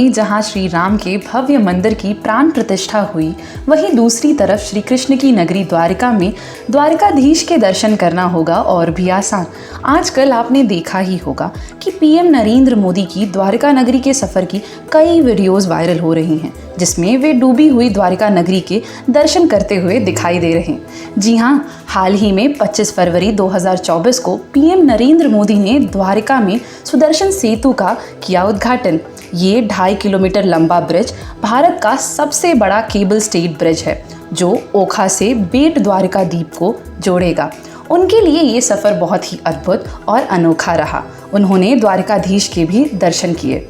में जहां श्री राम के भव्य मंदिर की प्राण प्रतिष्ठा हुई, वहीं दूसरी तरफ श्री कृष्ण की नगरी द्वारिका में द्वारिकाधीश के दर्शन करना होगा और भी आसान। आजकल आपने देखा ही होगा कि पीएम नरेंद्र मोदी की द्वारिका नगरी के सफ़र की कई वीडियोज़ वायरल हो रही हैं, जिसमें वे डूबी हुई द्वारिका नगरी के दर्शन करते हुए दिखाई दे रहे हैं। जी हाँ, हाल ही में 25 फरवरी 2024 को पीएम नरेंद्र मोदी ने द्वारिका में सुदर्शन सेतु का किया उद्घाटन। ये 2.5 किलोमीटर लंबा ब्रिज भारत का सबसे बड़ा केबल स्टेड ब्रिज है, जो ओखा से बेट द्वारिका द्वीप को जोड़ेगा। उनके लिए ये सफ़र बहुत ही अद्भुत और अनोखा रहा। उन्होंने द्वारिकाधीश के भी दर्शन किए।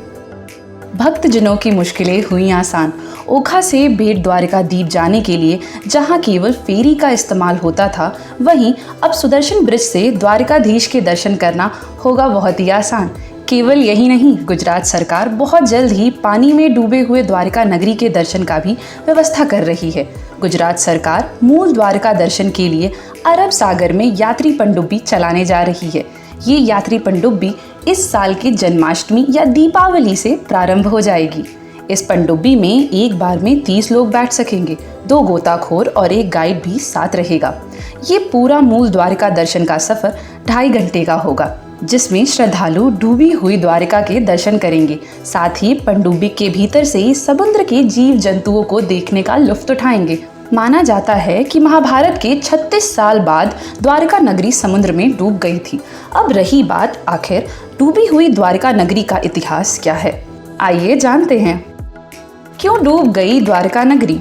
भक्तजनों की मुश्किलें हुई आसान। ओखा से बेट द्वारिका द्वीप जाने के लिए जहां केवल फेरी का इस्तेमाल होता था, वहीं अब सुदर्शन ब्रिज से द्वारिकाधीश के दर्शन करना होगा बहुत ही आसान। केवल यही नहीं, गुजरात सरकार बहुत जल्द ही पानी में डूबे हुए द्वारिका नगरी के दर्शन का भी व्यवस्था कर रही है। गुजरात सरकार मूल द्वारिका दर्शन के लिए अरब सागर में यात्री पनडुब्बी चलाने जा रही है। ये यात्री पनडुब्बी इस साल की जन्माष्टमी या दीपावली से प्रारंभ हो जाएगी। इस पनडुब्बी में एक बार में 30 लोग बैठ सकेंगे। 2 गोताखोर और एक गाइड भी साथ रहेगा। ये पूरा मूल द्वारिका दर्शन का सफ़र 2.5 घंटे का होगा, जिसमें श्रद्धालु डूबी हुई द्वारिका के दर्शन करेंगे। साथ ही पनडुब्बी के भीतर से समुद्र के जीव जंतुओं को देखने का लुत्फ उठाएंगे। माना जाता है कि महाभारत के 36 साल बाद द्वारिका नगरी समुद्र में डूब गई थी। अब रही बात, आखिर डूबी हुई द्वारिका नगरी का इतिहास क्या है? आइए जानते हैं। क्यों डूब गई द्वारिका नगरी?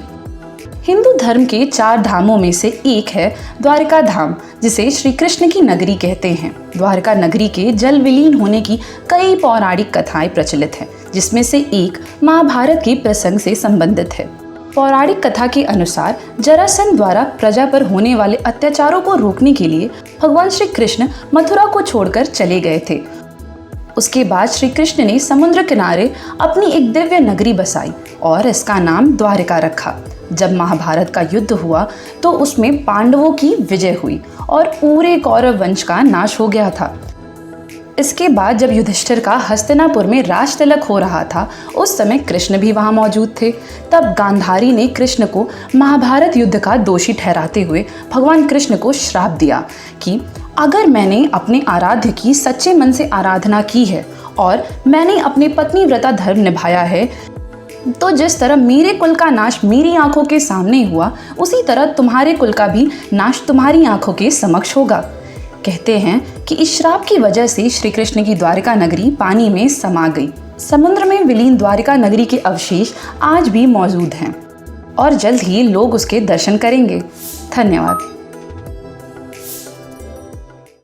हिंदू धर्म के 4 धामों में से एक है द्वारिका धाम, जिसे श्री कृष्ण की नगरी कहते हैं। द्वारिका नगरी के जल विलीन होने की कई पौराणिक कथाएं प्रचलित हैं, जिसमें से एक महाभारत के प्रसंग से संबंधित है। पौराणिक कथा के अनुसार जरासंध द्वारा प्रजा पर होने वाले अत्याचारों को रोकने के लिए भगवान श्री कृष्ण मथुरा को छोड़कर चले गए थे। उसके बाद श्री कृष्ण ने समुद्र किनारे अपनी एक दिव्य नगरी बसाई और इसका नाम द्वारिका रखा। जब महाभारत का युद्ध हुआ तो उसमें पांडवों की विजय हुई और पूरे कौरव वंश का नाश हो गया था। इसके बाद जब युधिष्ठिर का हस्तिनापुर में राज तिलक हो रहा था, उस समय कृष्ण भी वहां मौजूद थे। तब गांधारी ने कृष्ण को महाभारत युद्ध का दोषी ठहराते हुए भगवान कृष्ण को श्राप दिया कि अगर मैंने अपने आराध्य की सच्चे मन से आराधना की है और मैंने अपने पत्नी व्रता धर्म निभाया है, तो जिस तरह मेरे कुल का नाश मेरी आंखों के सामने हुआ, उसी तरह तुम्हारे कुल का भी नाश तुम्हारी आंखों के समक्ष होगा। कहते हैं कि इस श्राप की वजह से श्री कृष्ण की द्वारिका नगरी पानी में समा गई। समुद्र में विलीन द्वारिका नगरी के अवशेष आज भी मौजूद हैं और जल्द ही लोग उसके दर्शन करेंगे। धन्यवाद।